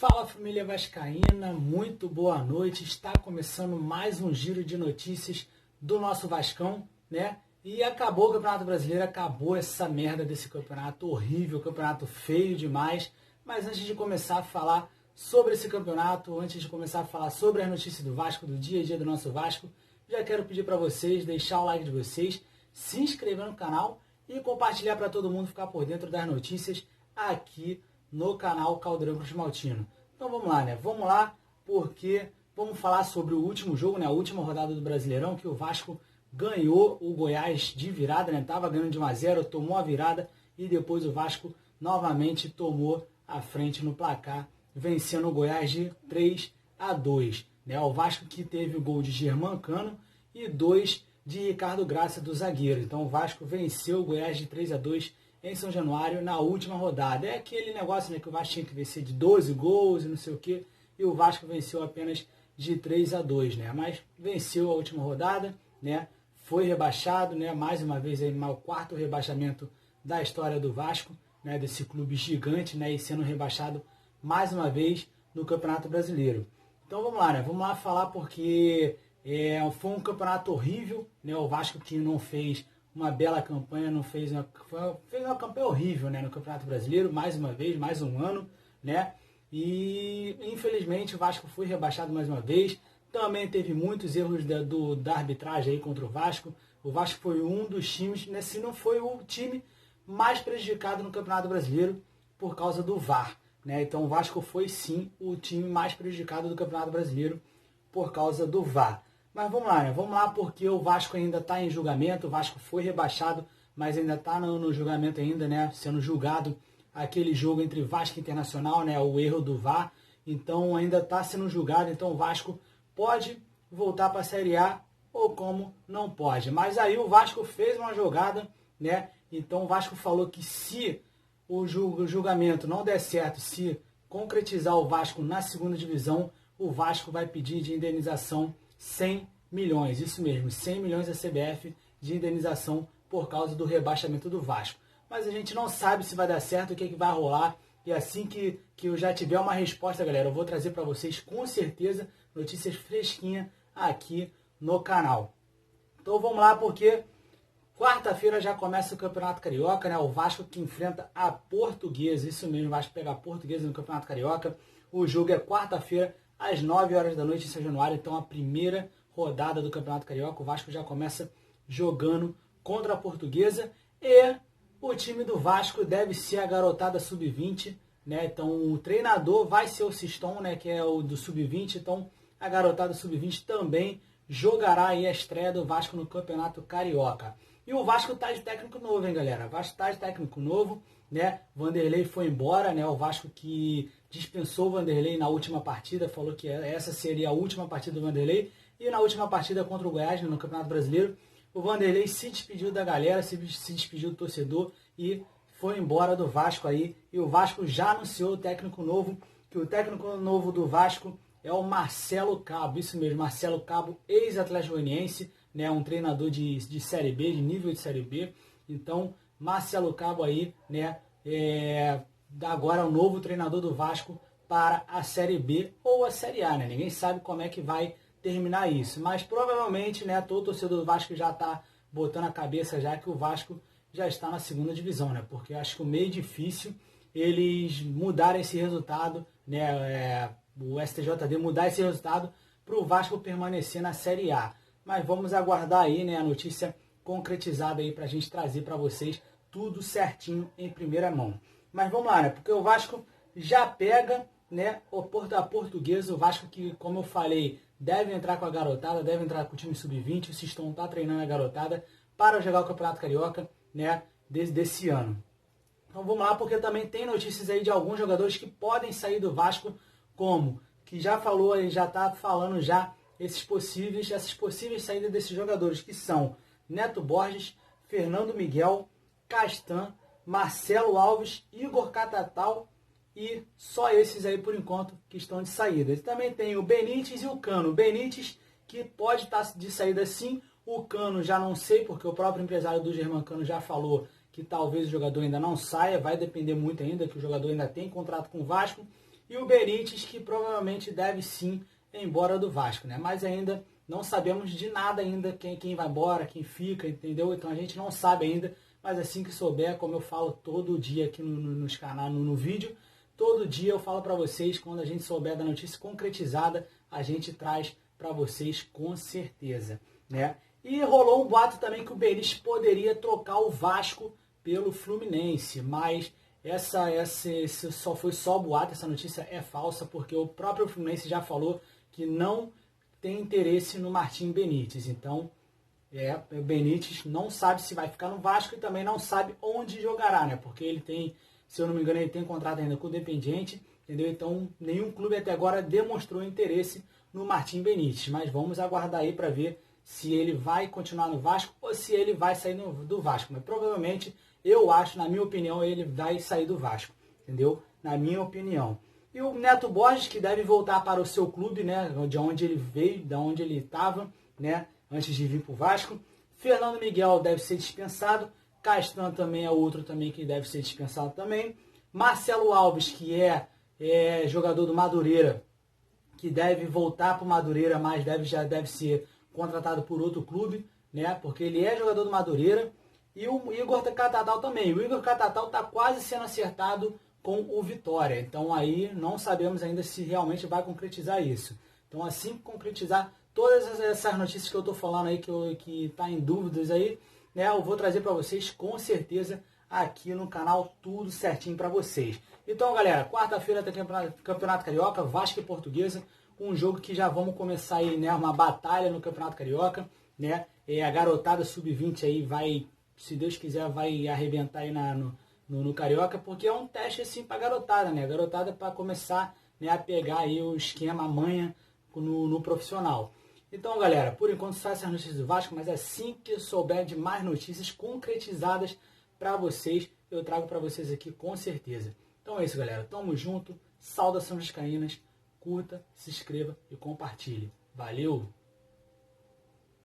Fala, família vascaína, muito boa noite. Está começando mais um giro de notícias do nosso Vascão, né? E acabou o Campeonato Brasileiro, acabou essa merda desse campeonato horrível, campeonato feio demais. Mas antes de começar a falar sobre esse campeonato, antes de começar a falar sobre as notícias do Vasco, do dia a dia do nosso Vasco, já quero pedir para vocês deixar o like de vocês, se inscrever no canal e compartilhar para todo mundo ficar por dentro das notícias aqui no canal Caldeirão Cruzmaltino. Então vamos lá, né? Vamos lá, porque vamos falar sobre o último jogo, né? A última rodada do Brasileirão, que o Vasco ganhou o Goiás de virada, né? Tava ganhando de 1-0, tomou a virada e depois o Vasco novamente tomou a frente no placar, vencendo o Goiás de 3-2, né? O Vasco que teve o gol de Germancano e 2 de Ricardo Graça do zagueiro. Então o Vasco venceu o Goiás de 3-2 em São Januário na última rodada. É aquele negócio, né, que o Vasco tinha que vencer de 12 gols e não sei o que, e o Vasco venceu apenas de 3-2, né? Mas venceu a última rodada, né? Foi rebaixado, né? Mais uma vez aí, o quarto rebaixamento da história do Vasco, né? Desse clube gigante, né? E sendo rebaixado mais uma vez no Campeonato Brasileiro. Então vamos lá, né? Vamos lá falar porque foi um campeonato horrível, né? O Vasco que não fez uma bela campanha, fez uma campanha horrível, né, no Campeonato Brasileiro, mais uma vez, mais um ano, né? E infelizmente o Vasco foi rebaixado mais uma vez. Também teve muitos erros da arbitragem aí contra o Vasco. O Vasco foi um dos times, né, se não foi o time mais prejudicado no Campeonato Brasileiro por causa do VAR, né? Então o Vasco foi sim o time mais prejudicado do Campeonato Brasileiro por causa do VAR. Mas vamos lá, né? Vamos lá porque o Vasco ainda está em julgamento, o Vasco foi rebaixado, mas ainda está no julgamento ainda, né? Sendo julgado aquele jogo entre Vasco e Internacional, né? O erro do VAR. Então ainda está sendo julgado, então o Vasco pode voltar para a Série A ou como não pode. Mas aí o Vasco fez uma jogada, né? Então o Vasco falou que se o julgamento não der certo, se concretizar o Vasco na segunda divisão, o Vasco vai pedir de indenização 100 milhões, isso mesmo, 100 milhões da CBF de indenização por causa do rebaixamento do Vasco. Mas a gente não sabe se vai dar certo, o que vai rolar, e assim que eu já tiver uma resposta, galera, eu vou trazer para vocês com certeza notícias fresquinhas aqui no canal. Então vamos lá, porque quarta-feira já começa o Campeonato Carioca, né? O Vasco que enfrenta a Portuguesa, isso mesmo, o Vasco pega a Portuguesa no Campeonato Carioca. O jogo é quarta-feira, às 9 horas da noite em São Januário, então a primeira rodada do Campeonato Carioca, o Vasco já começa jogando contra a Portuguesa, e o time do Vasco deve ser a garotada sub-20, né? Então o treinador vai ser o Siston, né, que é o do sub-20, então a garotada sub-20 também jogará aí a estreia do Vasco no Campeonato Carioca. E o Vasco tá de técnico novo, hein, galera? O Vasco tá de técnico novo, né? Vanderlei foi embora, né? O Vasco que dispensou o Vanderlei na última partida, falou que essa seria a última partida do Vanderlei. E na última partida contra o Goiás, no Campeonato Brasileiro, o Vanderlei se despediu da galera, se despediu do torcedor e foi embora do Vasco aí. E o Vasco já anunciou o técnico novo, que o técnico novo do Vasco é o Marcelo Cabo. Isso mesmo, Marcelo Cabo, ex-Atlético Goianiense, né, um treinador de Série B, de nível de Série B. Então, Marcelo Cabo aí, né, agora o novo treinador do Vasco para a Série B ou a Série A, né? Ninguém sabe como é que vai terminar isso, mas provavelmente, né, todo torcedor do Vasco já está botando a cabeça já que o Vasco já está na segunda divisão, né? Porque acho que é meio difícil eles mudarem esse resultado, né? O STJD mudar esse resultado para o Vasco permanecer na Série A. Mas vamos aguardar aí, né, a notícia concretizada aí para a gente trazer para vocês tudo certinho em primeira mão. Mas vamos lá, né? Porque o Vasco já pega, né, a Portuguesa, o Vasco que, como eu falei, deve entrar com a garotada, deve entrar com o time sub-20, o Siston está treinando a garotada para jogar o Campeonato Carioca, né, desse ano. Então vamos lá, porque também tem notícias aí de alguns jogadores que podem sair do Vasco, como que já falou aí, já está falando já essas possíveis saídas desses jogadores, que são Neto Borges, Fernando Miguel, Castan, Marcelo Alves, Igor Catatal, e só esses aí por enquanto que estão de saída. E também tem o Benítez e o Cano. O Benítez que pode estar de saída sim, o Cano já não sei, porque o próprio empresário do Germancano já falou que talvez o jogador ainda não saia, vai depender muito ainda, que o jogador ainda tem contrato com o Vasco. e o Benítez, que provavelmente deve sim ir embora do Vasco, né? Mas ainda não sabemos de nada ainda, quem vai embora, quem fica, entendeu? Então a gente não sabe ainda, mas assim que souber, como eu falo todo dia aqui nos canais, no vídeo, todo dia eu falo para vocês, quando a gente souber da notícia concretizada, a gente traz para vocês com certeza, né? E rolou um boato também que o Benítez poderia trocar o Vasco pelo Fluminense, mas esse foi só boato, essa notícia é falsa, porque o próprio Fluminense já falou que não tem interesse no Martim Benítez. Então, o Benítez não sabe se vai ficar no Vasco e também não sabe onde jogará, né? Porque ele tem, se eu não me engano, ele tem contrato ainda com o Independiente, entendeu? Então, nenhum clube até agora demonstrou interesse no Martim Benítez. Mas vamos aguardar aí para ver se ele vai continuar no Vasco ou se ele vai sair do Vasco. Mas provavelmente, eu acho, na minha opinião, ele vai sair do Vasco, entendeu? Na minha opinião. E o Neto Borges, que deve voltar para o seu clube, né? De onde ele veio, de onde ele estava, né? Antes de vir para o Vasco. Fernando Miguel deve ser dispensado. Castan também é outro também que deve ser dispensado também. Marcelo Alves, que é jogador do Madureira, que deve voltar para o Madureira, mas já deve ser contratado por outro clube, né? Porque ele é jogador do Madureira. E o Igor Catatal também. O Igor Catatal está quase sendo acertado com o Vitória. Então aí não sabemos ainda se realmente vai concretizar isso. Então assim que concretizar todas essas notícias que eu estou falando aí, que está em dúvidas aí, né? Eu vou trazer para vocês com certeza aqui no canal tudo certinho para vocês. Então galera, quarta-feira tem Campeonato Carioca, Vasco e Portuguesa. Um jogo que já vamos começar aí, né? Uma batalha no Campeonato Carioca, né? A garotada sub-20 aí vai, se Deus quiser, vai arrebentar aí no Carioca, porque é um teste assim pra garotada, né? A garotada para começar, né, a pegar aí o esquema, a manha no profissional. Então, galera, por enquanto só essas notícias do Vasco, mas assim que eu souber de mais notícias concretizadas para vocês, eu trago para vocês aqui com certeza. Então é isso, galera. Tamo junto. Saudações vascaínas. Curta, se inscreva e compartilhe. Valeu!